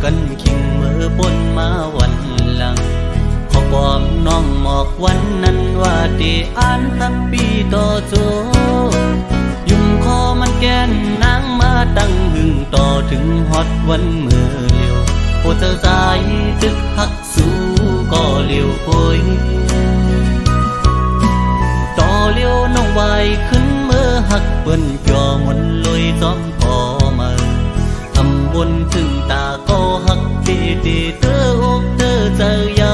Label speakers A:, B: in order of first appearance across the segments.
A: กันขิงมือปนมาวันหลังขอความน้องหมอกวันนั้นว่าที่อ่านทับปีต่อโจยุ่มคอมันแกนนางมาตั้งหึงต่อถึงฮอดวันเมื่อเลียวโอเธอสายตึกหักสู้ก็เลียวโอยต่อเลียวน้องไว้ขึ้นเมื่อหักเปิ้นจ่อมนลอยซ้อมพอมาทำบนถึงตาก็หักตีตีเธออกเธอเจอเยา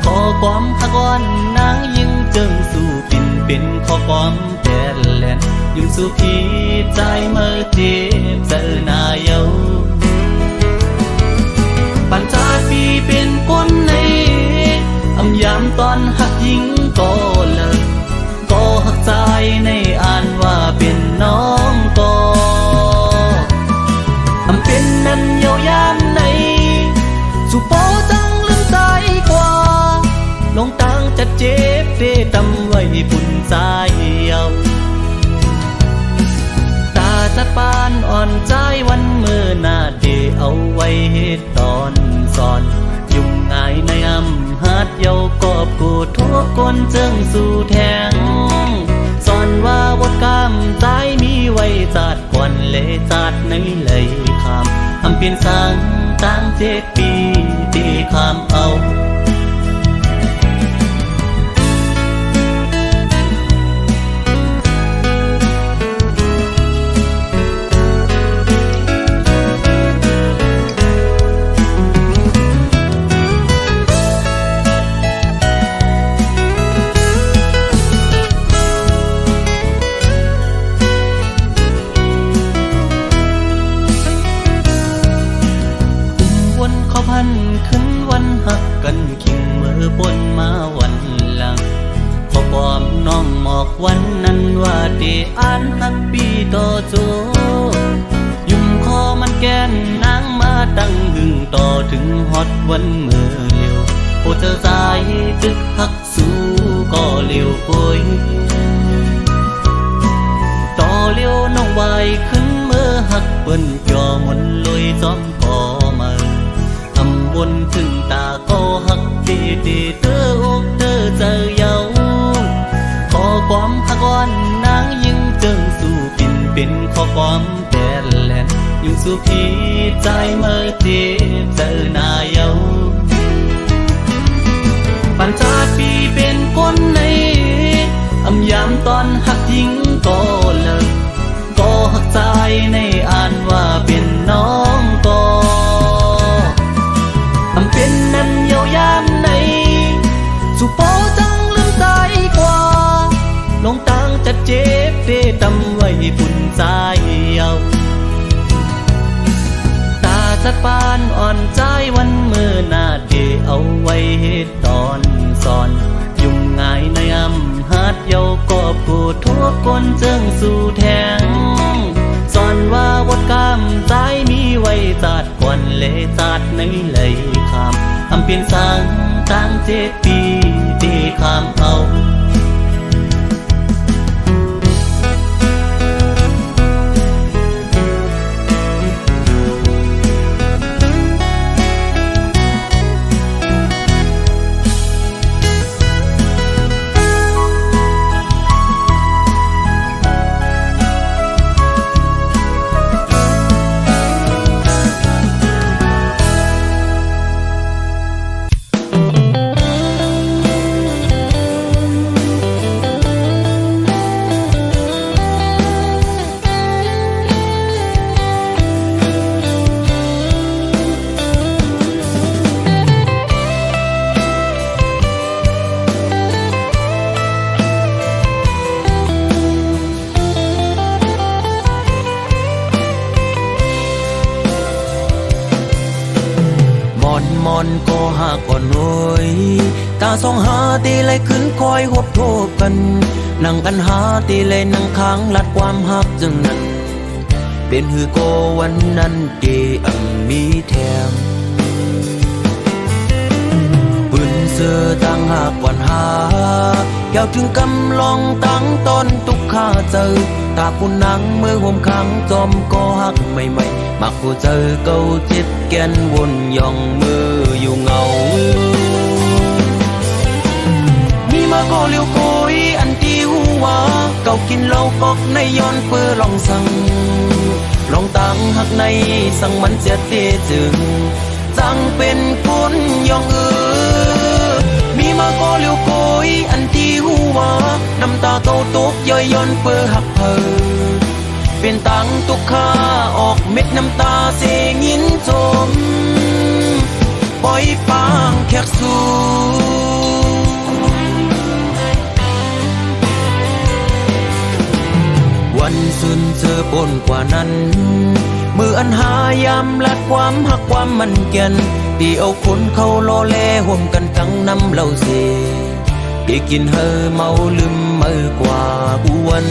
A: ขอความหักอ่อนนางยิ่งจึงสู่ปิ่นเป็นขอความแก่แลนยิ่งสู่พี่ใจเมื่อเจ็บเจอหน้าเยาปัญจาปีเป็นคนในอำยามตอนหักยิ่งก็เลิกก็หักใจในอ่านว่าเป็นน้องก็อำเป็นนั้นเยาวยามในสุโปจังลืมใจกว่าลงตังจะเจ็บเดตำไว้ปุ่นใจเยาตาจะปานอ่อนใจวันเมื่อหน้าเดเอาไว้เหตุตอนสอนยุ่งง่ายในอำหัดเยากอบกูทุกคนจึงสู่แทงสอนว่าบทกรรมใจมีไว้จัดก่อนเลยจัดในเลยคำทำเพียนสร้างตั้ง7 ปีที่คำเอาขึ้นวันหักกันขิงมือปนมาวันหลังขอความน้องหมอกวันนั้นว่าที่อ่านหักปีต่อโจยุ่มคอมันแกนนางมาตั้งหึงต่อถึงฮอดวันเมื่อเลียวโอเธอสายตึกหักสู้ก็เลียวโอยต่อเลียวน้องไว้ขึ้นเมื่อหักเปิ้นจ่อมนลอยซ้อมพอมาบนถึงตาก็หักตีตีเธออกเธอเจอเยาขอความหักอ่อนนางยิ่งจึงสู่ปิ่นเป็นขอความแต่แลนยิ่งสู่พี่ใจเมื่อเจ็บเจอหน้าเยาปัญจาปีเป็นคนในอำยามตอนหักยิ่งก็เลิกก็หักใจในอ่านว่าเป็นน้องก็อำเป็นนั้นเยาวยามในสุโปจังลืมใจกว่าลงตังจะเจ็บเดตำไว้ปุ่นใจเยาตาจะปานอ่อนใจวันเมื่อหน้าเดเอาไว้เหตุตอนสอนยุ่งง่ายในอำหัดเยากอบกูทุกคนจึงสู่แทงสอนว่าบทกรรมใจมีไว้จัดก่อนเลยจัดในเลยคำทำเพียนสร้างตั้ง7 ปีที่คำเอามอนก็หาก่อนหน่อยตาสองหาตีเลยขึ้นคอยหบโทบกันนั่งกันหาตีเลยนั่งค้างลัดความหักจึงนั้นเป็นหือโกวันนั้นเดมีแถมปืนเสือตั้งหากวันหาแก้วถึงกำลองตั้งตอนตุกข้าเจอตาคุณนังเมื่อห่มขังจอมก็หักใหม่ๆ มักผู้เจอเก่าจิตแกนวนย่องมืออยู่เงามีมาก็เลี้ยวโกยอันที่หัวเก่ากินเหล้ากอกในย้อนเปื้อลองสั่งลองตั้งหักในสั่งมันเสียเตจึงจังเป็นคนย่องมีมาก็เลี้ยวโกยอันที่หัวน้ำตาเก่าตกย่อยย้อนเปื้อหักเพอเป็นตังตุกข้าออกเม็ดน้ำตาเสียงินจมปล่อยปางแขกสู่วันสุนเจอปนกว่านั้นมืออันหายามลัดความหักความมันเกียนที่เอาคนเขาโลเลห่มกันทั้งน้ำเหล้าเสที่กินเฮอเมาลืมมือกว่าอ้วน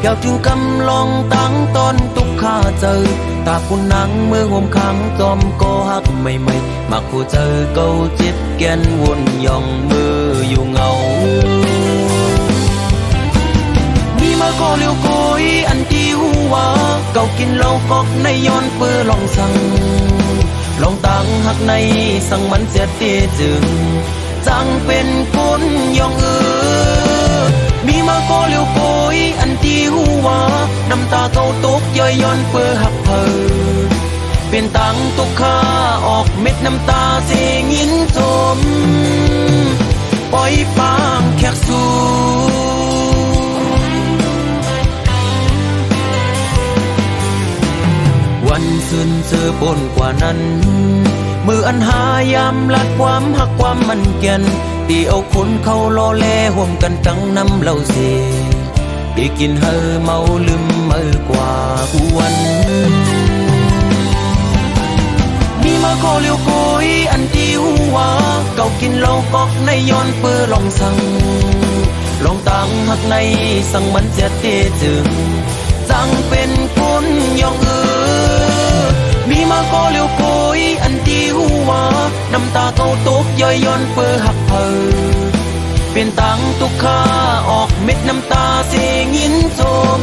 A: แก้วถึงกำลองตั้งตอนตุกข้าเจอตาคุณนังมือห่มขังจอมก็หักไม่มักผู้เจอเก่าจิตแกนวนย่องมืออยู่เงามีมาก็เลี้ยวโกยอันที่หัวเก่ากินเหล้ากอกในย้อนเปื้อลองสั่งลองตั้งหักในสั่งมันเสียเตจึงจังเป็นคนย่องมีมาก็เลี้ยวโกยอันที่หัวน้ำตาเก่าตกย่อยย้อนเปื้อหักเพอเป็นตังตุกข้าออกเม็ดน้ำตาเสียงินจมปล่อยปางแขกสู่วันสุนเจอปนกว่านั้นมืออันหายามลัดความหักความมันเกียนที่เอาคนเขาโลเลห่มกันทั้งน้ำเหล้าเสที่กินเฮอเมาลืมมือกว่าอ้วนมีมาก็เลี้ยวโกยอันที่หัวเก่ากินเหล้ากอกในย้อนเปื้อลองสั่งลองตั้งหักในสั่งมันเสียเตจึงจังเป็นคนย่องมีมาก็เลี้ยวโกยอันที่หัวน้ำตาเก่าตกย่อยย้อนเปื้อหักเพอเป็นตังตุกข้าออกเม็ดน้ำตาเสียงินจม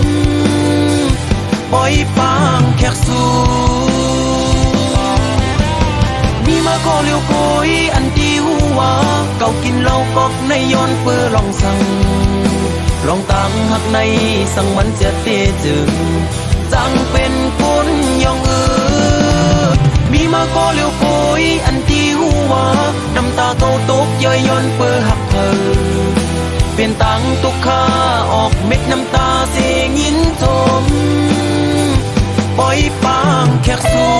A: ปล่อยปางแขกสู่มีมาก็เลี้ยวโกยอันที่หัวเก่ากินเหล้ากอกในย้อนเปื้อลองสั่งลองตั้งหักในสั่งมันเสียเตจึงจังเป็นคนย่องมีมาก็เลี้ยวโกยอันที่หัวน้ำตาเก่าตกย่อยย้อนเปื้อหักเพอเป็นตังตุกข้าออกเม็ดน้ำตาเสียงินจมปล่อยปางแขกสู่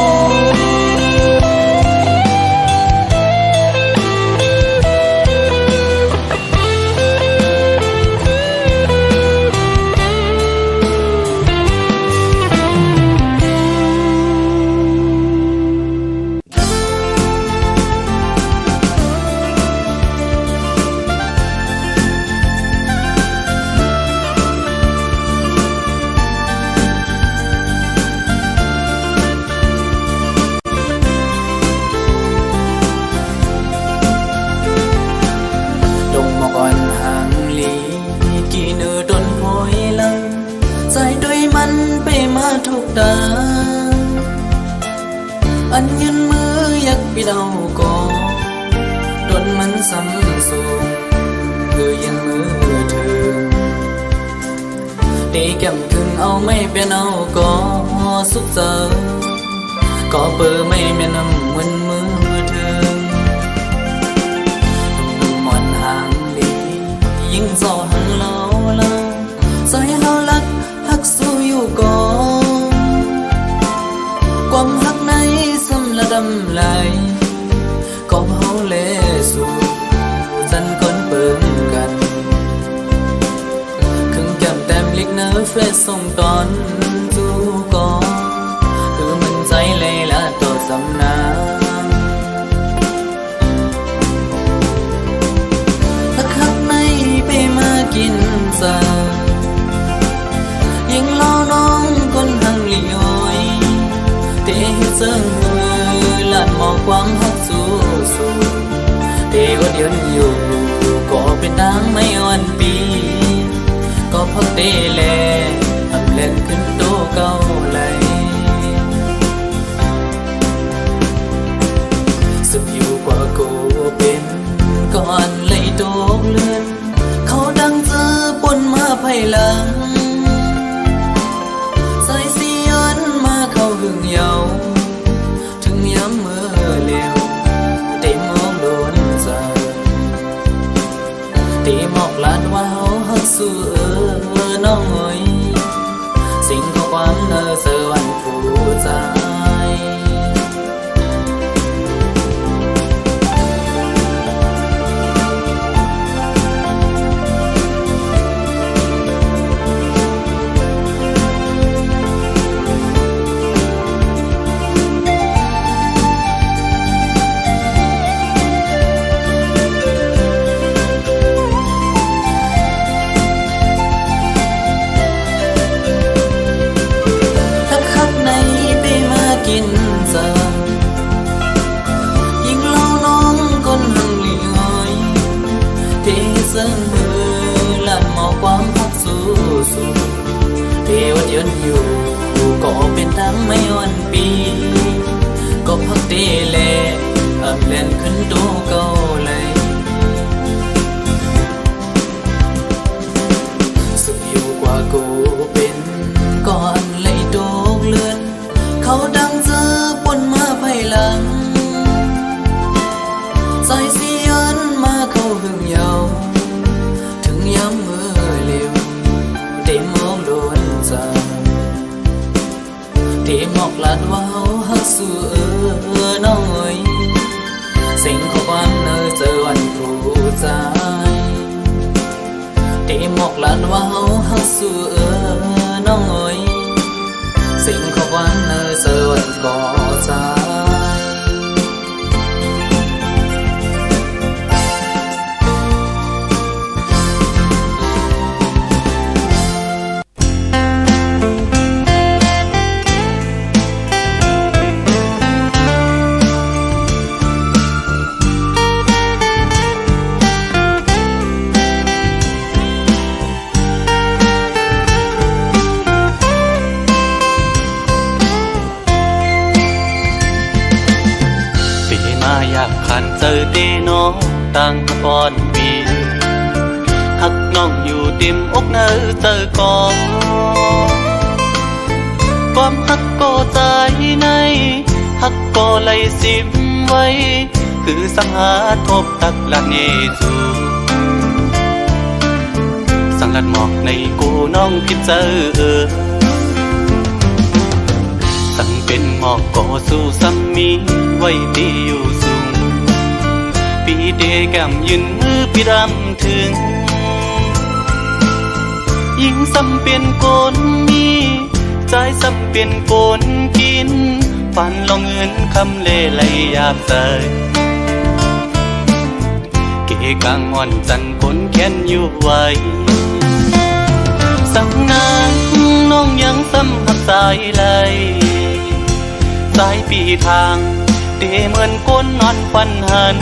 B: อันยืนมือยักปีเดาก่อดนมันซ้ำสูงคือยืนมือเธอตีแก้มถึงเอาไม่เป็นเอาก่อสุขเจอก็เปิดไม่แม่นำมันมือเธอหมอนห่างดียิ่งสอหันเล่าใส่เฮาลักหักสู้อยู่ก่อนความหักในซ้ำละดำไหลก็เฮาเลสู่สันก้นเปิ่งกันครึ่งแก้มแต้มเล็กน้ เฟซส่งตอนจูก่อนคือมันใจเลยละต่อสำนาถ้าคักในไปมากินซายิ่งรอน้องคนหังเหลียวเตะเสื่องมือลานมองความหักสู้สู้เตะอดยืนอยู่ก็เป็นนางไม่อ่อนปีก็พักเตะแลทำเล่นขึ้นโตเก่าไหลสุดอยู่กว่ากูเป็นก่อนเลยโตเลื่อนเขาดังเจอปนมาภายหลังใส่เสียนมาเข้าหึงเยาถึงย้ำเมื่อเร็วเต็มมองโดนใจเต็มหมอกลานว่าเฮาหักสู้น้องเอ๋ยสิ่งข้อความเนอเสวันผู้ใจกินซายิ่งเล่าน้องคนหังเหลียวเทเสื่องมือลานหมอกความพักสู้สู้เทวดยืนอยู่ก็เป็นทั้งไม่วันปีก็พักเตเลอับเล่นขึ้นโตเก่าเลยสุดอยู่กว่ากูเป็นก่อนเลยโตเลื่อนเขาดังเจอปนมาภายหลังใส่เสียนมาเข้าหึงเยาถึงย้ำเมื่อเร็วเต็มมองโดนใจเต็มหมอกลานว่าเฮาหักสู้น้องเอ๋ยสิ่งข้อความเนอเจอวันผู้ใจเต็มหมอกลานว่าเฮาหักสู้น้องเอ๋ยสิ่งข้อความเนอเสวนก่อใจ
A: อยากขันเจอเตน้องต่างก่อนปีหักน้องอยู่เต็มอกเนอเจอก่อนความหักก็ใจในหักก็ไหลสิบไว้คือสังหาทบตักละเนจูสังลัดหมอกในกูน้องพิจเจอสั่งเป็นหมอกก็สู้ซ้ำมีไว้ตีอยู่สูงปีเดแก้มยืนมือปีรำถึงยิ่งซ้ำเป็นโกนมีใจซ้ำเป็นโกนกินฝันลองเงินคำเล่ไหลหยาบใสเกกางอ่อนจันคนแค้นอยู่ไว้สั่งนางน้องยังซ้ำหักสายไหลสายปีทางเตเหมือนก้นนอนฟันหัน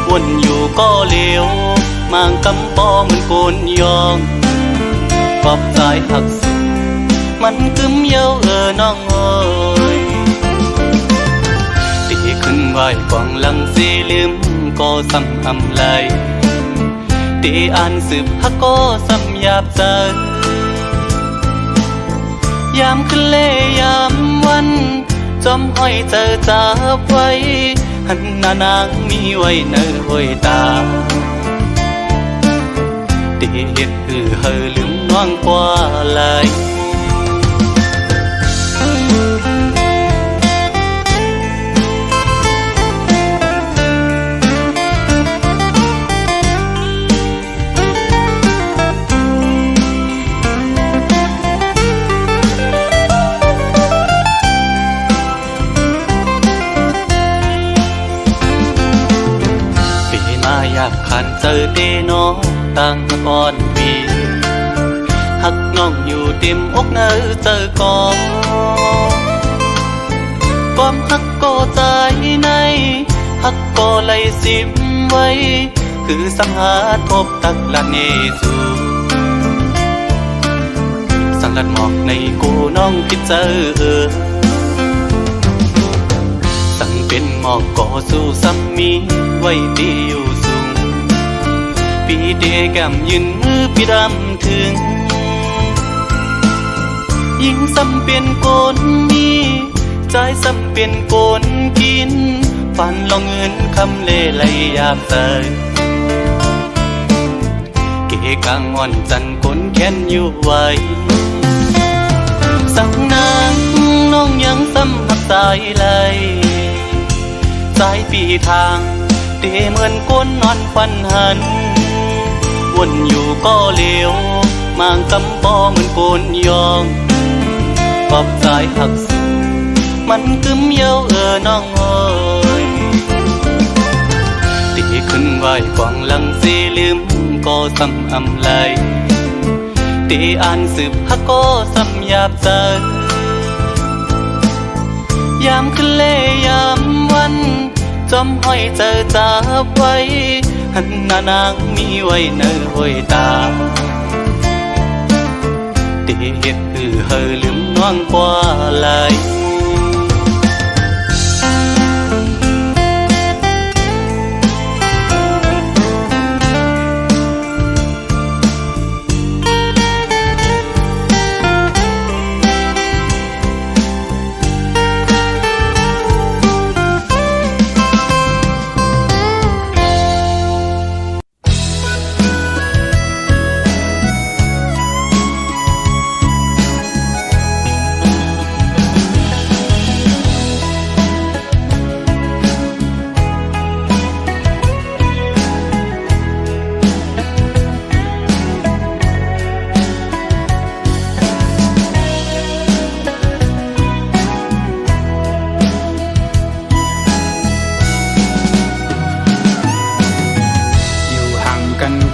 A: วนอยู่ก็เลี้ยวมางกำปอเหมือนโกนยองปอบสายหักสุดมันกึมเย้าน้องเอ๋ยตีขึ้นไหวกองหลังสีลืมก็ซ้ำอำไหลตีอ่านสืบฮักก็ซ้ำหยาบใจยามขึ้นเล่ยามวันจอมห้อยเจอจับไว้หันหน้านางมีไว้เนอห้อยตาตีเห็ดเฮอลืมน้องกว่าไหล
B: เ
A: อเตน้องต่างก่อนปีหักน้องอยู่เต็มอกเนอเจอก่อนความหักก็ใจในหักก็ไหลสิมไว้คือสังหาทบตักละเนสูสังกัดหมอกในกูน้องคิดเจอสั่งเป็นหมอกก่อสู้ซ้ำมีไว้ตีอยู่สูงปีเดแก้มยืนมือปีดำถึงยิ่งซ้ำเป็นโกนมีใจซ้ำเป็นโกนกินฝันลองเงินคำเล่ไหลยาบใสเกกางอ่อนจันคนแค้นอยู่ไว้สั่งนางน้องยังซ้ำหักสายไหลสายปีทางเตเหมือนก้นนอนฟันหันวนอยู่ก็เลี้ยวมางกำปอเหมือนโกนยองปอบสายหักมันกึมเย้าน้องเอ้ยตีขึ้นไหวกวางหลังสีลืมก็ซ้ำอำไลตีอ่านสืบฮักก็ซ้ำหยาบใจยามขึ้นเล่ยามวันจอมห้อยเจอจับไว้หันหน้านางมีไว้เนอห้อยตาตีเฮ็ดเฮอลืมน้องกว่าไหล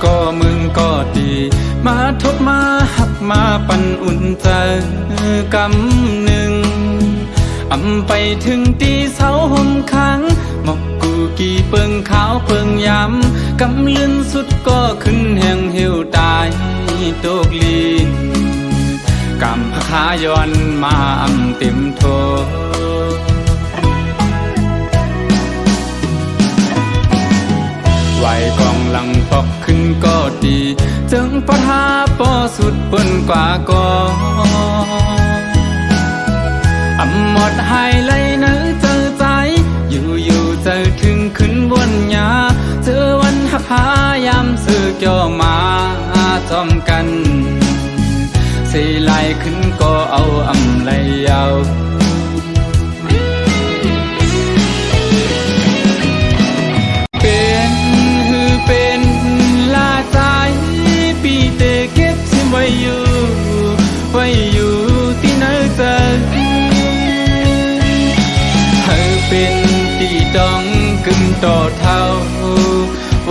C: ก็มึงก็ดีมาทบมาหักมาปันอุ่นใจกำหนึ่งอำไปถึงตีเสาห่มค้างหมอกกูกี่เปิงขาวเปิงยำกำลื่นสุดก็ขึ้นแห่งเหี่ยวตายตกลีนกำพะขาย้อนมาอำเต็มโทไหวกองหลังปอกขึ้นก็ดีจึงปะทาปอสุดเปิ้นกว่าก็อำหมดหายไหลเนื้อเจอใจอยู่เจอถึงขึ้นบนยาเจอวันหักหายามซื้อเกี่ยวมาจอมกันสีไหลขึ้นก็เอาอำไหลยาวเป็นลาใจปีเตเก็บซิมไว้อยู่ที่ไหนเจอเธอเป็นตีดองกึมต่อเท่า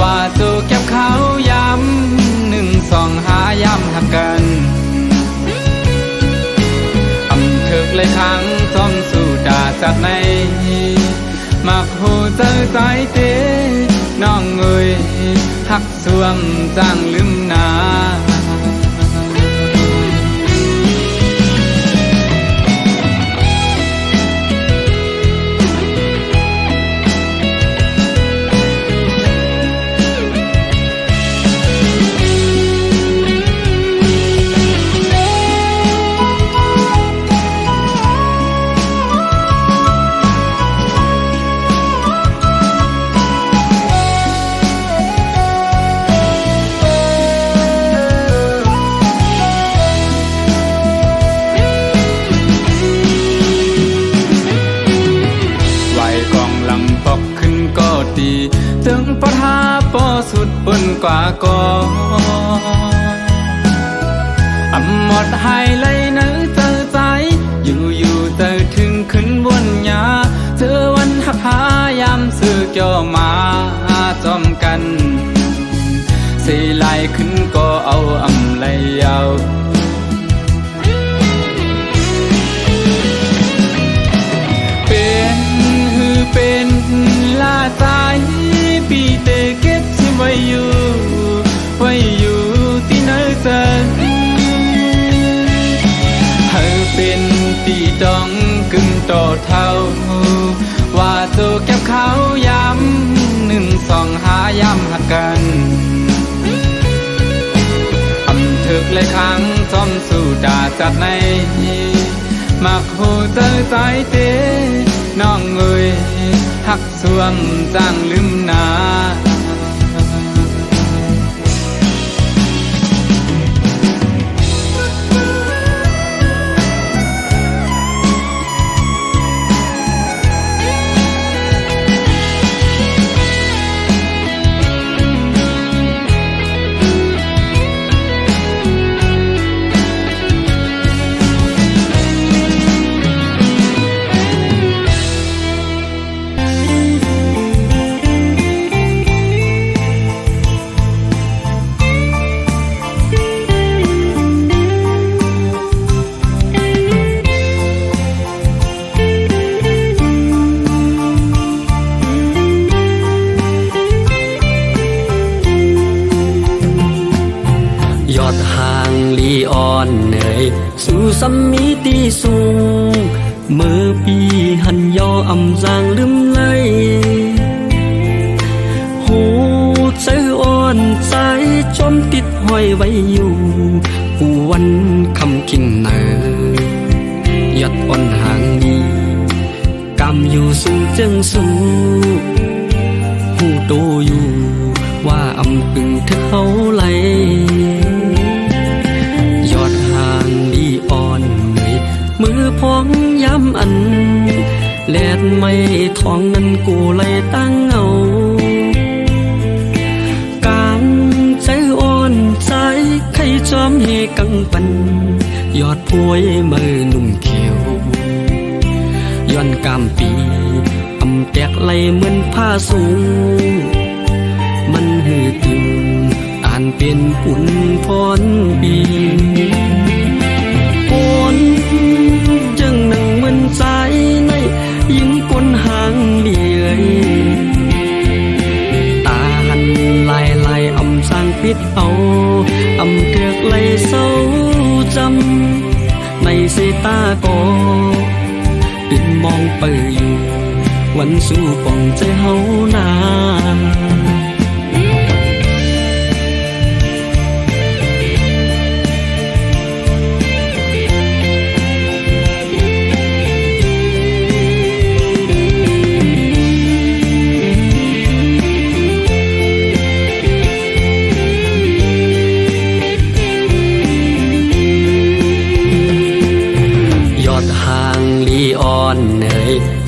C: ว่าโจเก็บเขาย้ำ1 2 5ย้ำหักกันอำเถิกเลยทางซ่อมสู่ดาจากในมักหูเจอใจเตน้องเอ้ยหักสวมจ้างลืมนาถึงปะทาปอสุดเปิ้นกว่าก็อำหมดหายไหลเนื้อเจอใจอยู่เจอถึงขึ้นบนยาเจอวันหักหายามซื้อเกี่ยวมาจอมกัน ดองกึ่งโตเท่าว่าตัวเก็บเขาย้ำหนึ่งสองหาย้ำหักกันอำถึกเลยครั้งจอมสู่ด่าจัดในมักหูเจอใจเตน้องเอ้ยหักสวมจางลืมน
A: ายอดห่างลีอ่อนเหนื่อยสู่สัมมิติสูงเมื่อปีหันยออำจางลืมไหลหูใจอ่อนใจจมติดห้อยไว้อยู่กูวันคำกินเนยอดอ่อนห่างดีกำอยู่ซึ่งจึงสู้หูโตอยู่ว่าอำพึงเธอเขาไหลยอดห่างดีอ่อนเหนื่อยมือพองย้ำอันแลดไม่ทองนั้นกูเลยตั้งเอากางใจอ่อนใจใครจอมเฮกังปันยอดพวยมือหนุ่มเขียวย้อนกามปีอำแตกไหลเหมือนผ้าสูงมันหือตึงอ่านเป็นปุ่นพรปีปนจังหนังเหมือนใจในยิ่งกลหางเดียยตาหันลายอำสร้างปิดเอาอำเถือกไหลเศร้าจำในสายตาก็ติดมองไปอยู่วันสู้ป่องใจเฮานา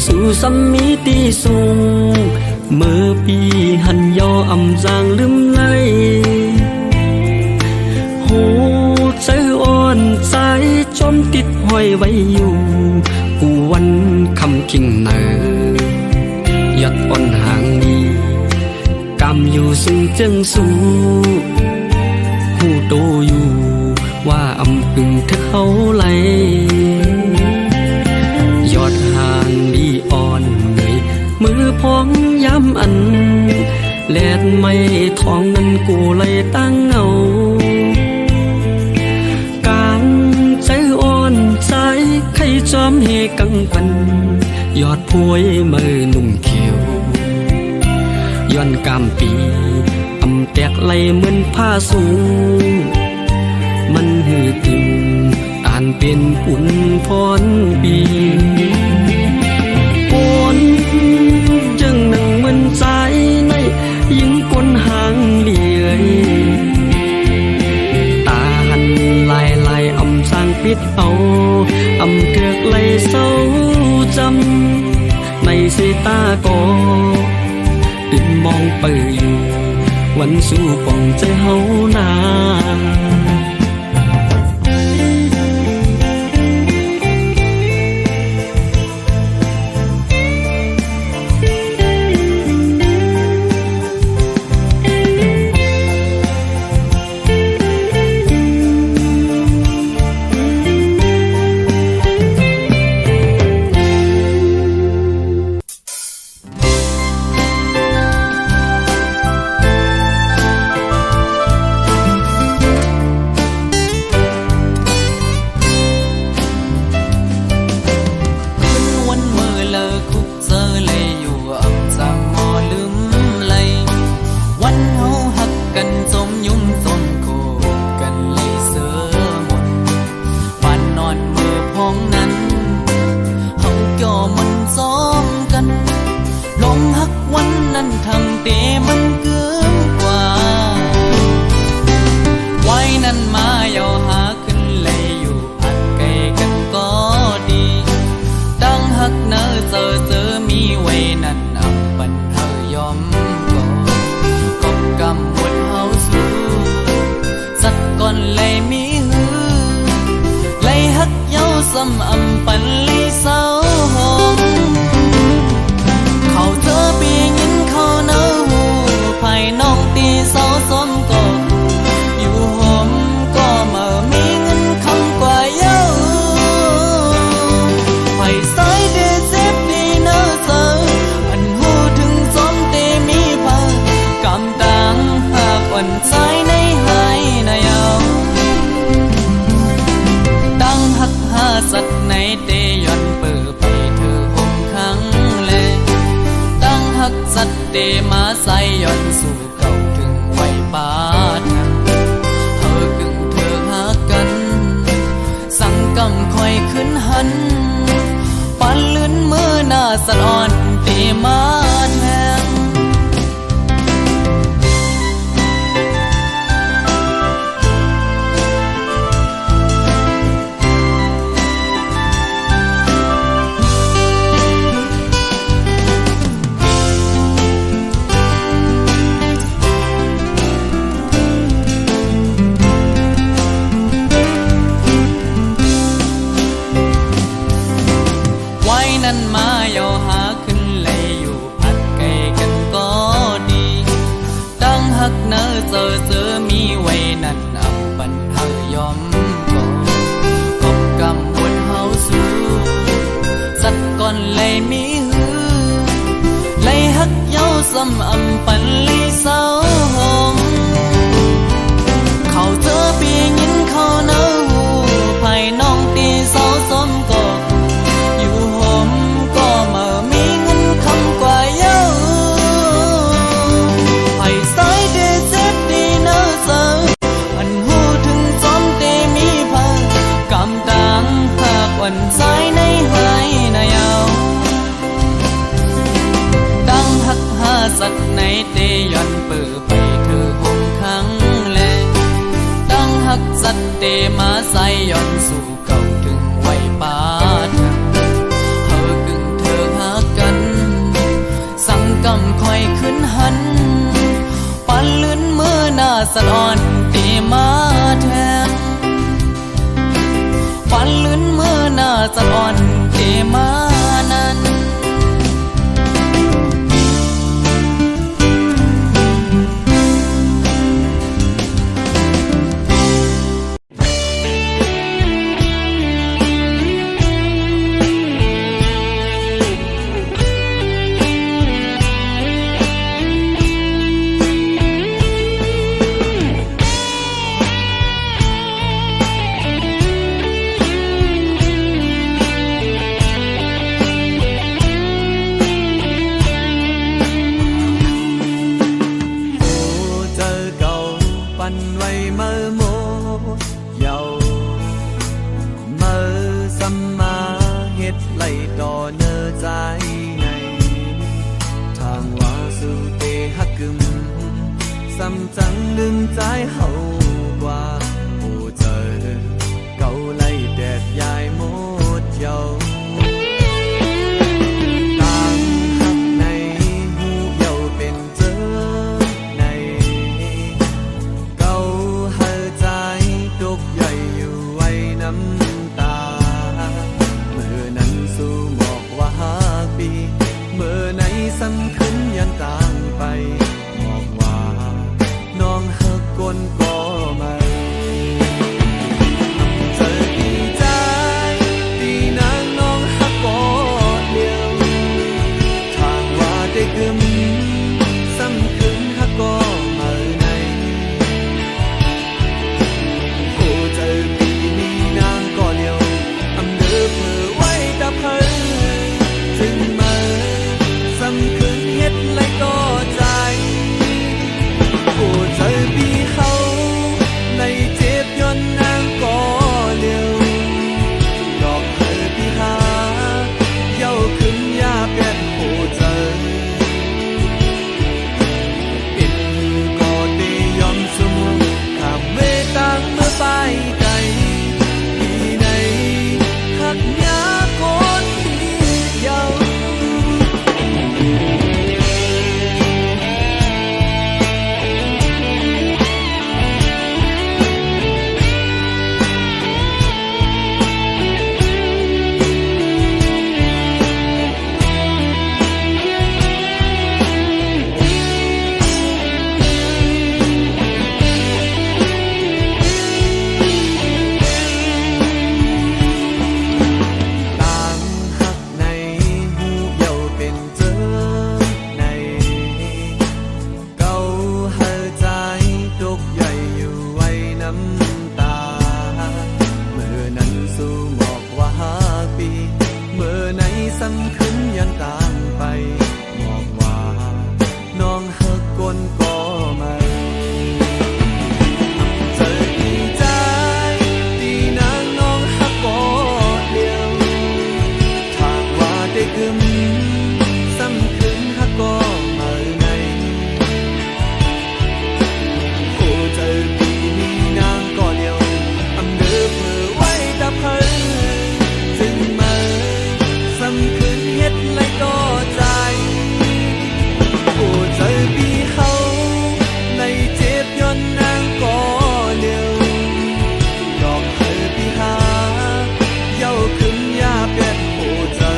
A: สู่สัมมิติสูงเมื่อปีหันยออำจางลืมไหลหูใจอ่อนใจจมติดห้อยไว้อยู่กูวันคำกิ่งเนยอดอ่อนห่างนี้กำอยู่ซึ่งจึงสู้หูโตอยู่ว่าอำพึงเธอเขาไหลยอดห่างดีอ่อนเหนื่อยมือพองย้ำอันแลดไม่ทองนั้นกูเลยตั้งเอากางใจอ่อนใจใครจอมเฮกังปันยอดพวยมือหนุ่มเขียวย้อนกามปีอำแตกไหลเหมือนผ้าสูงมันหือตึงอ่านเป็นปุ่นพรปีปนจังหนังเหมือนใจในยิ่งกลหางเดียยตาหันลายอำสร้างปิดเอาอำเถือกไหลเศร้าจำในสายตาก็ติดมองไปอยู่วันสู้ป่องใจเฮานา
B: ทั้งเตมันเกินกว่าไว้นั้นมาเยาหาขึ้นเลยอยู่ผัดไก่กันก็ดีตั้งหักเนอเจอมีไว้นั่นอับปันเธอยอมก็กบกำบนเฮาสู้สักก่อนเลยมีหือเลยหักเย้าซ้ำอำปันลีเศร้าหอมเขาเจอปียินเขาเนื้อหูภายน้องตีเศร้าสมก็อยู่หอมก็มามีเงินคำกว่าเย้าไผ่สายเดเซฟดีเนื้อเสืออันหูถึงสมเตมีพังกำตังหากวันสายในหายนาเยาตั้งหักหาสัตว์ในเตยอนเปิดไปเธอหงขังแลตั้งหักสัตว์เตมาใส่ยอนสู่เก่าถึงไว้ปาดเธอกึ่งเธอหากันสังกำคอยขึ้นหันปันลื่นมือหน้าสะอ่อนเตมาแทงนั้นมาเยาหาขึ้นเลยอยู่ผัดไก่กันก็ดีตั้งหักเนอเจอมีไว้นั่นอับปันเธอยอมก็กบกำบนเฮาสู้สักก่อนเลยมีหือเลยหักเย้าซ้ำอำปันลีเศร้าหอมเขาเจอปียินเขาเนื้อหูภายน้องตีเศร้าสมก็อยู่หอมก็มามีเงินคำกว่าเย้าไผ่สายเดเซฟดีเนื้อเสืออันหูถึงสมเตมีพังกำตังหากวันสายในหายนาเยาตั้งหักหาสัตว์ในเตยอนเปิดไปเธอหงขังแลตั้งหักสัตว์เตมาใส่ยอนสู่เก่าถึงไว้ปาดเธอกึ่งเธอหากันสังกำคอยขึ้นหันปันลื่นมือหน้าสะอ่อนเตมาแทงปันลื่นมือหน้าสะอ่อนเตมานั้นจังดึงใจเฮากว่าโอ้เจอเก่าไล่แดดยายหมดเยาต่างหักในหูเยาเป็นเจอในเก่าหาใจตกใหญ่อยู่ไว้น้ำตาเมื่อนั้นสู่หมอกว่าหากปีเมื่อไหนสำคัญยันต่างไปน้องหักคนก็ไม่เจอดีใจดีนางน้องหักก็เดียวทางว่าได้กึมสำคัญหักก็มาในโอ้เจอปีนี้นางก็เดียวอำเดอเพื่อไว้ตาเพอจึงมาสำคัญเฮ็ดไรก็ใจโอ้เจอปีเขา
D: สำคัญยังตามไปบอกว่าน้องหักคนก็ไม่เจอดีใจดีนางน้องหักก็เดียวถากว่าได้กึมสำคัญหักก็มาไงโอ้เจอดีนี่นางก็เดียวอำเดอเพื่อไว้ตาเพิ่นจึงมาสำคัญเฮ็ดไรก็ใจโอ้เจอปีเฮาในเจ็บย้อนนางก็เดียวยอมให้ปีหาเย้าขึ้นยาเป็ดโอ้เจอ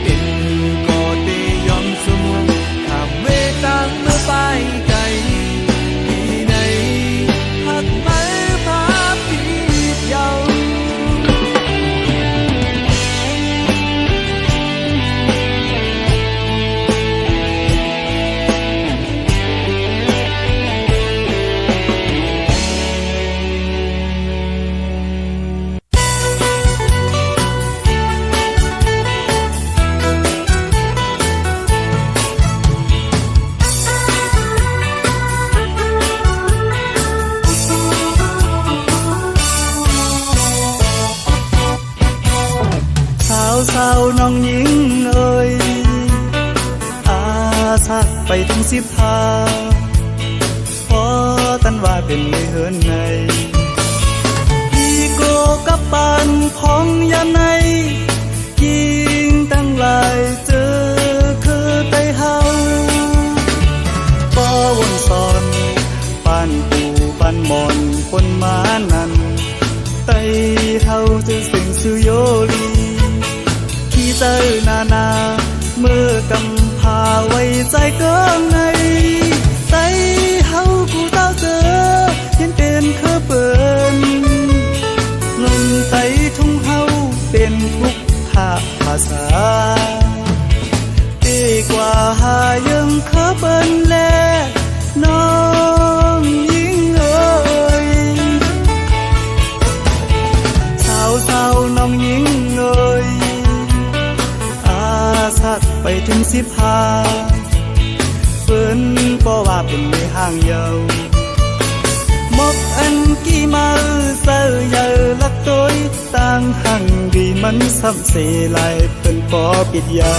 D: เป็นก็ได้ยอมสมองข้ามเวตังเมื่อไปไกลที่ไหนหักไม่พาพี่เยา
E: สาวน้องหญิงเอ่ยอาสักไปถึง15พอตันว่าเป็นเลยเหินในพี่โกกับปานของยามในยิงตั้งหลายเจอคือไตเฮาก็วนสอนปานปูปานมอนคนมานั้นไตเฮาจะสิ่งสุโยลีเจอนาเมื่อกำพาไว้ใจเกินในใจเฮากูเต้าเจอเห็นเป็นคือเปินเงินไตทุ่งเฮาเป็นทุกภาษาดีกว่าหายังคือเปินแลน้องยิงเอ่ยสาวน้องยิงเอ่ยสักไปถึง15เฟินบ่ว่าเป็นในห้างเยาวมกอันกี่มาเสือเยาลักตัวต่างหังดีมันซ้ำเสลายเป็นปอปิดเยา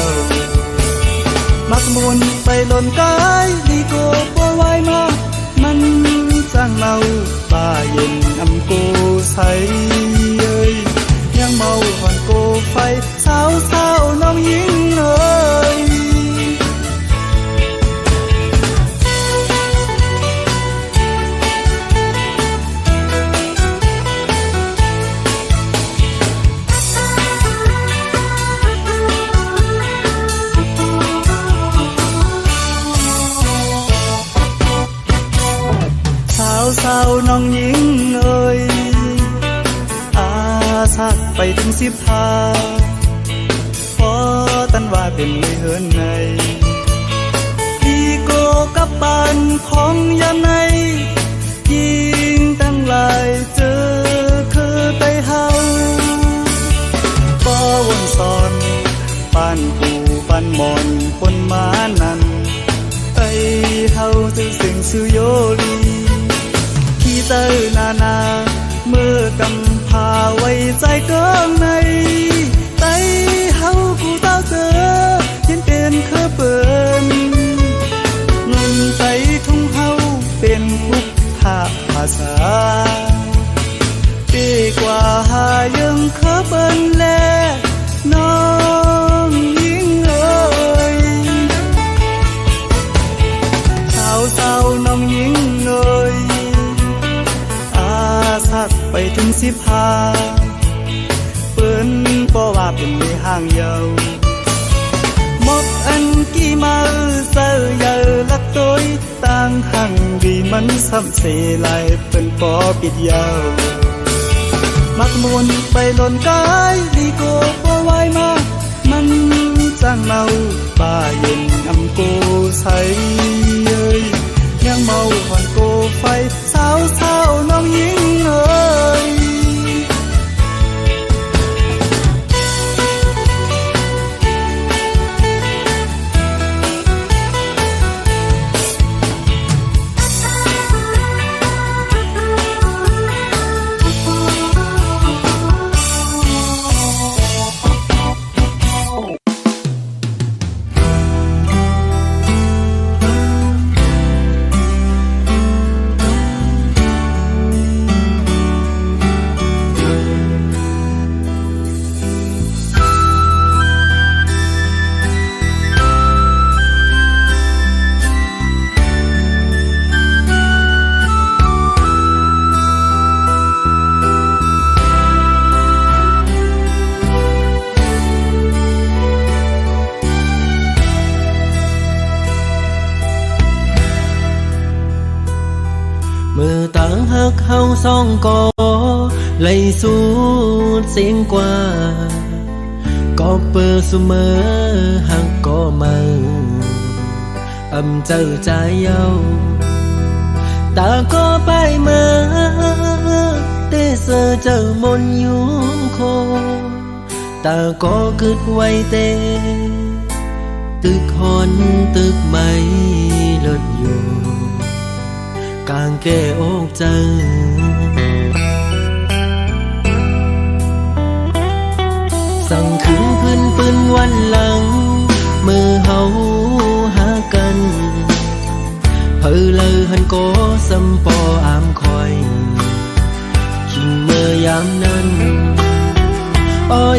E: มักมุนไปหล่นกายดีโกบ่ไหวมามันจังเมาป่าเย็นอำกูใสเอ้ยยังเมาหอนโกไฟสาวน้องหญิงเอ่ยสาวน้องหญิงเอ่ยอาสักไปถึง15พอตันว่าเป็นเลยเหินในดีโกกับปานของยามในยิงตั้งหลายเจอคือไตเฮาก็วนสอนปานปูปานมอนคนมานั้นไตเฮาจะสิ่งสุโยลีที่เจอนาเมื่อกำพาไว้ใจเกินในไตเฮากูเต้าเจอเห็นเป็นคือเปินเงินไตทุ่งเฮาเป็นทุกภาษาดีกว่าหายังคือเปินแลน้องยิงเอ่ยสาวน้องยิงเอ่ยสักไปถึง15เปิ้นบ่ว่าเป็นในห้างเยาวมกอันกี่มาเสือเยาลักตัวต่างหังดีมันซ้ำเสลายเป็นปอปิดยาวมักมุนไปหล่นกายดีโกบ่ไหวมามันจังเมาป่าเย็นอำกูใสเอ้ยยังเมาหอนโกไฟสาวน้องหญิงเอ่ย
A: สองก็ไหลสู่เสียงกว่าก็เปิดเสมอหักก็มาเจอใจเย้าตาก็ไปมาเตเสอเจอมนยุ่งโคตาก็กึดไว้เตตึกหอนตึกไม่ลดอยู่กลางแก้อกเจอสั่งขึ้นพื้นปืนวันหลังมือเฮาหากันเพอเลยหันโกสัมปออามคอยคิงเมื่อยามนั้น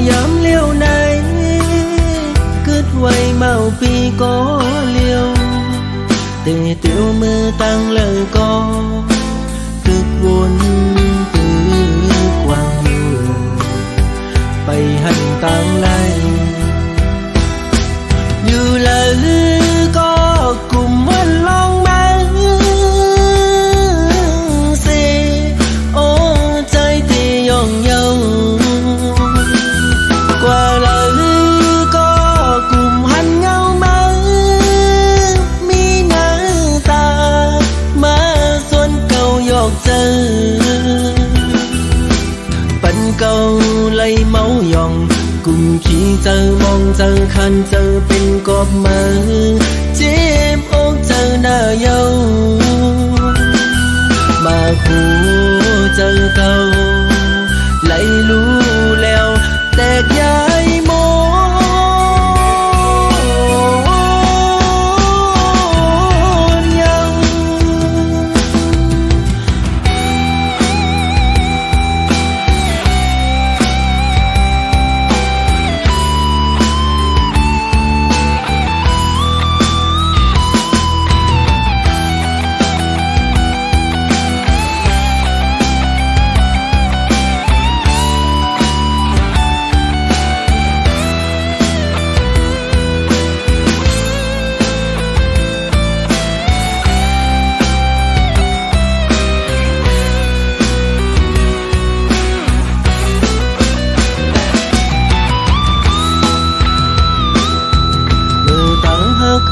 A: ยามเลี้ยวไหนกึดไว้เมาปีก็เลี้ยวเตะเตียวมือตั้งเลยก็ตึกวนตึกวางอยู่ไปหันต่างไลอยู่เลยก็กลุ่มวันลองมาเสโอ้ใจที่ย่องเยาเมาหยองกุมขี้เจอมองเจอคันเจอเป็นกบมือเจ็บอกเจอหน้าเยามาคู่เจอเก่าไหลรู้แล้วแตกย้ายโม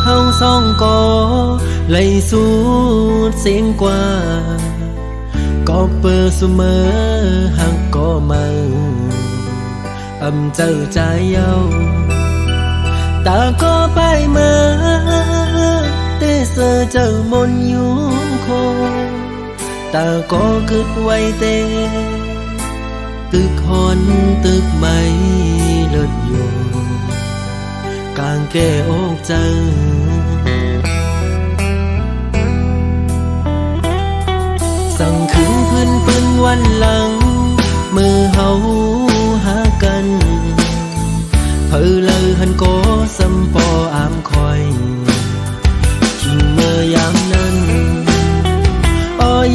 A: เฮาสองก็ไหลสู่เสียงกว่าก็เปิดเสมอหักก็มาเจอใจเย้าตาก็ไปมาเตเสอเจอมนยุ่งโคตาก็กึดไว้เตตึกหอนตึกไม่ลดอยู่กลางแก้อกเจอสั่งขึ้นพื้นปืนวันหลังมือเฮาหากันเพอเลยหันโกสัมปออามคอยคิงเมื่อยามนั้น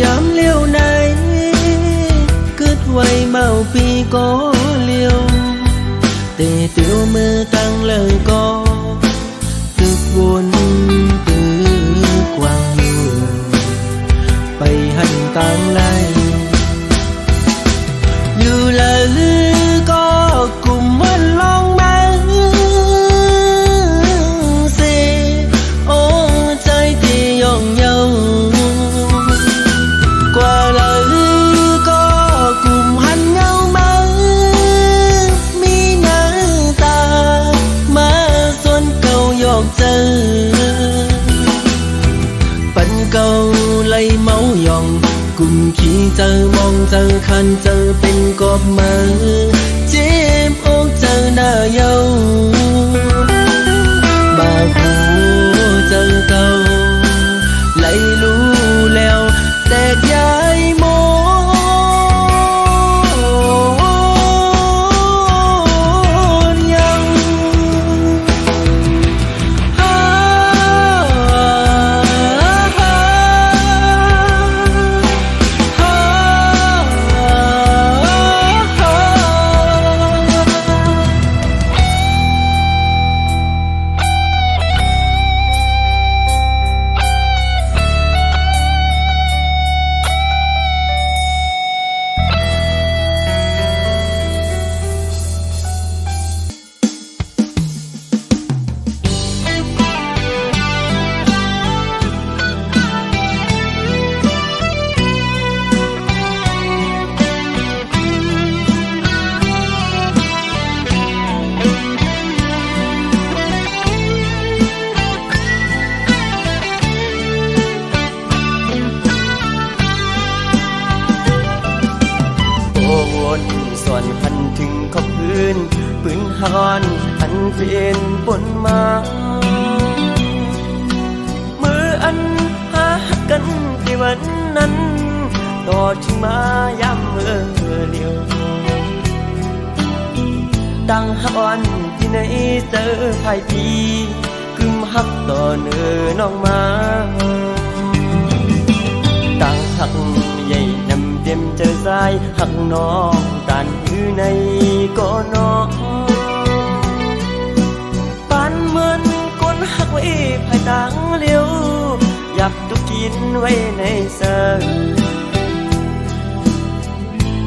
A: ยามเลี้ยวไหนกึดไว้เมาปีก็เลี้ยวเตะเตียวมือตั้งเลยก็ตึกวนตึกวางอยู่ไปหันต่างไลอยู่เลยก็กลุ่มวันลองมาเสโอ้ใจที่ย่องเยากว่าเลยก็กลุ่มหันเงามามีหน้าตามาส่วนเก่าหยอกเจอปันเก่าไหลเมาหยองกุมขี้เจอมองเจอคันเจอเป็นกบมือเจ็บอกเจอหน้าเยามาคู่เจอเก่าไหลรู้แล้วแตกย้ายโม
E: ปืนฮอนอันเป็นปนมามืออันหากันที่วันนั้นต่อถึงมาย้ำเมื่อเดียวตั้งฮักอ่อนที่ไหนเจอภายปีกึมฮักต่อเนื้อน้องมาตั้งฮักใหญ่นำเต็มเจอสายฮักน้องตานอยู่ในก็น้องปานเหมือนคนฮักไว้ภายต่างเลี้ยวอยากตุกกินไว้ในเสื้อ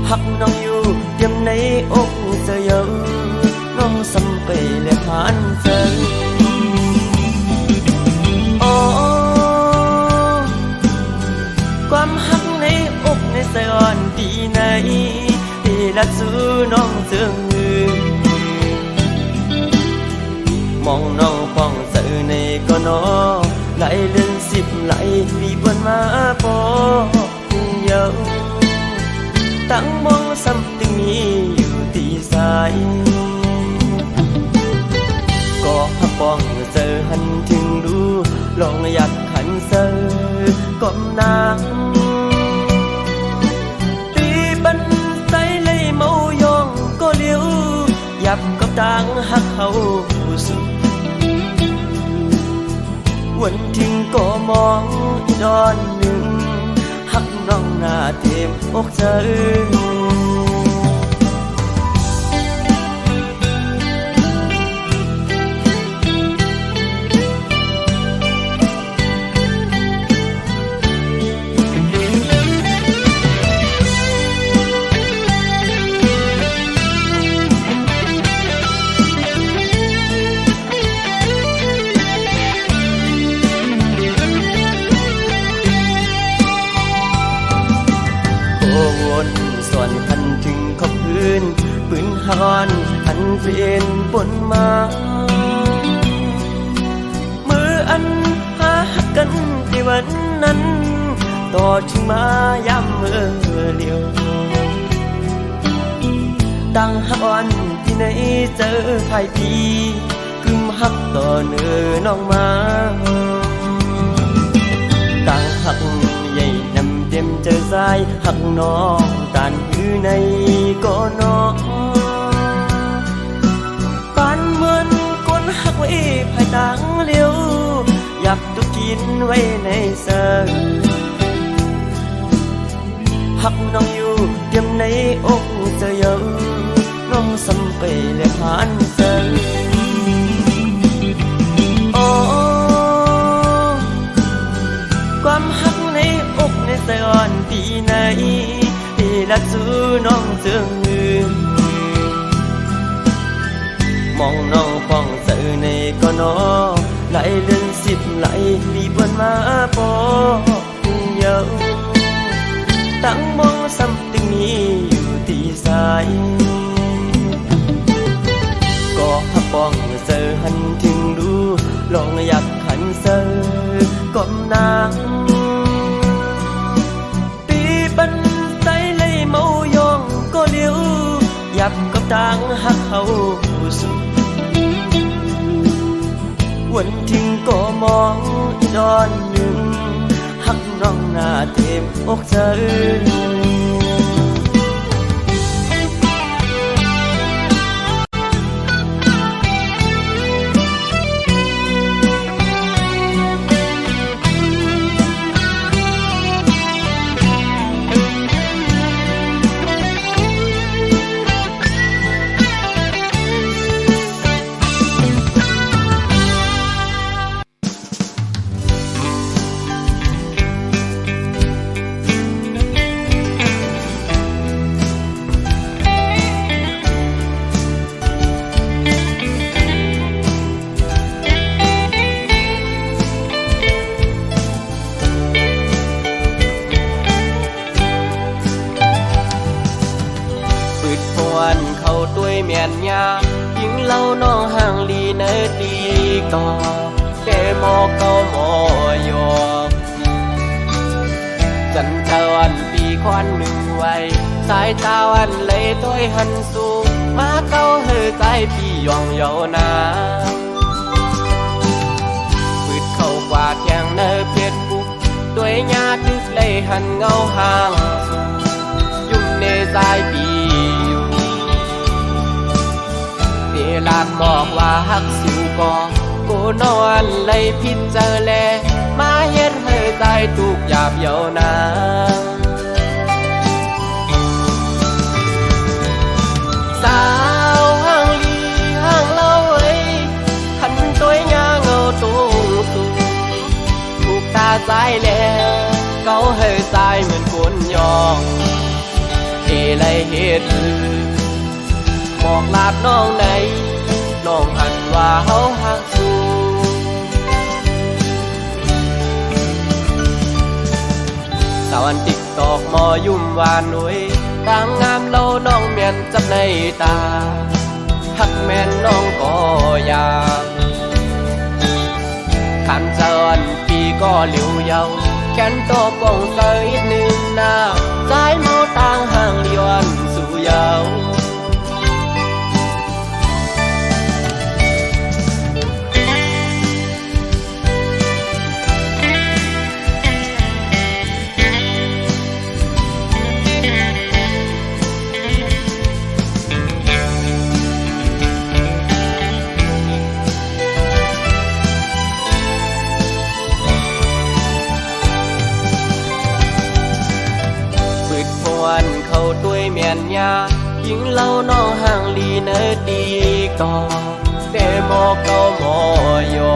E: ฮักน้องอยู่เต็มในอกเสื้อเยอะน้องสัมไปและผ่านเส้นอ๋อความฮักในอกในใจอ่อนปีไหนที่รักสู้น้องเสื่องมือมองน้องป้องเสือในก็น้อไหลเดิน10ไหลปีบนมาปอเยอะตั้งมองซ้ำตึงมีอยู่ตีสายก็หักป้องเจอหันถึงดูลองอยากขันเซอก้มนางตีบันใจเลยเมายองก็เลี้ยวยับกับต่างหักเขาสุดวันทิ้งก็มองอีดอนหนึ่งหักน้องหน้าเต็มอกเจอวนส่วนคันถึงขอบพื้นปืนฮอนอันเป็นปนมามืออันหากันที่วันนั้นต่อถึงมาย้ำเมื่อเดียวตั้งฮักอ่อนที่ไหนเจอภายปีกึมฮักต่อเนื้อน้องมาตั้งฮักใหญ่นำเต็มเจอสายหักน้องตานอยู่ในก็น้องปานเหมือนคนหักไว้ภายต่างเลี้ยวอยากตุกกินไว้ในเสื้อหักน้องอยู่เต็มในอกเสื้อเยอะน้องสัมไปและผ่านเสื้อความหักในอกในใจอ่อนปีไหนที่รักสู้น้องเสื่องมือมองน้องป้องเสือในก็น้อไหลเดิน10ไหลปีบนมาปอเยอะตั้งมองซ้ำตึงมีอยู่ตีสายก็หักป้องเสือหันถึงดูลองอยากขันเสือก้มนางตีบันใจเลยเมายองก็เลี้ยวยับกับต่างหักเขาสุดวันทิ้งก็มองอีดอนหนึ่งหักน้องหน้าเต็มอกเธอเขาด้วยเมียนยายิงเล่าน้องห่างลีเนดีต่อแกมอเกาหมอยอกจันทวันปีควันหนึ่งไว้สายตาวันเลยต้อยหันสูงมาเกาเฮอ
F: ใจพี่ยองเยานาพืดเข้ากว่าแข่งเนอเพียดบุกด้วยญาติเลยหันเงาห่างยุ่มในใจพี่อยู่เวลาบอกว่าฮักสิวก็กูนอนเลยพิจเจอแลมาเฮ็ดให้ใจทุกหยาบเยานาสาวห่างลีห่างเล่าเอ้ยหันตัวยาเงาตรงสูงถูกตาสายแล้วเกาให้สายเหมือนคนยองเอเลยเฮ็ดหมอกลาดน้องไหนน้องหันว่าเฮาหักสูสาวันติ๊กตอกมอยุ่มวานหนุ่ยต่างงามเล่าน้องเมียนจับในตาหักแม่นน้องก็อยากขันเจอนปีก็เหลียวเยาแขนโตกองเสยอีกหนึ่งหน้าสายเมาต่างห่างเลียนสู่เยาเขาด้วยเมียนยายิงเล่าน้องห่างลีเนอดีก่อแต่หมอเก่าหมอยอ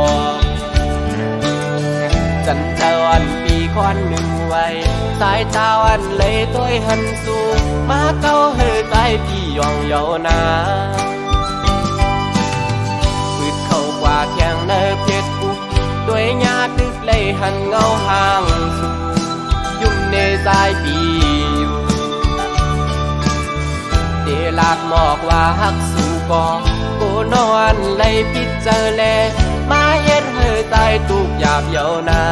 F: จันเจ้าอันปีควันหนึ่งไว้สายตาอันเลยต้วยหันสูงมาเก่าเฮใจพี่ยองเยานาพืดเข้ากว่าแข่งเนอเพชรบุกด้วยญาติเลยหันเงาห่างสูงยุ่มในสายพี่ลากหมอกว่าฮักสู่ก็กูนอนเลยพิจเจอแลมาเย็นเฮอใจทุกหยาบเยานา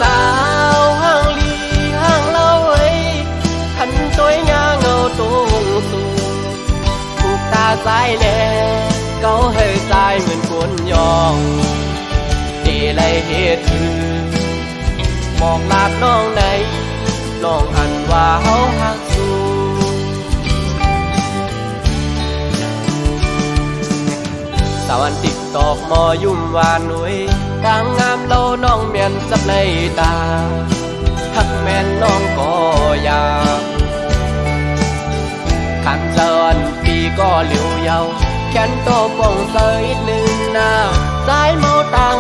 F: สาวห่างลีห่างเล่าเอ้ยหันตัวยาเงาตรงสูงถูกตาสายแลเกาเฮอใจเหมือนคนยองเดเลยเหตุมองลาดน้องไหนน้องหันว่าเฮาหักสูสาวันติ๊กตอกมอยุ่มวานหนุ่ยต่างงามเล่าน้องเมียนจับในตาหักแม่นน้องก็อยากขันเจอนปีก็เหลียวเยาแขนโตป่องเสยหนึ่งหน้าสายเมาต่าง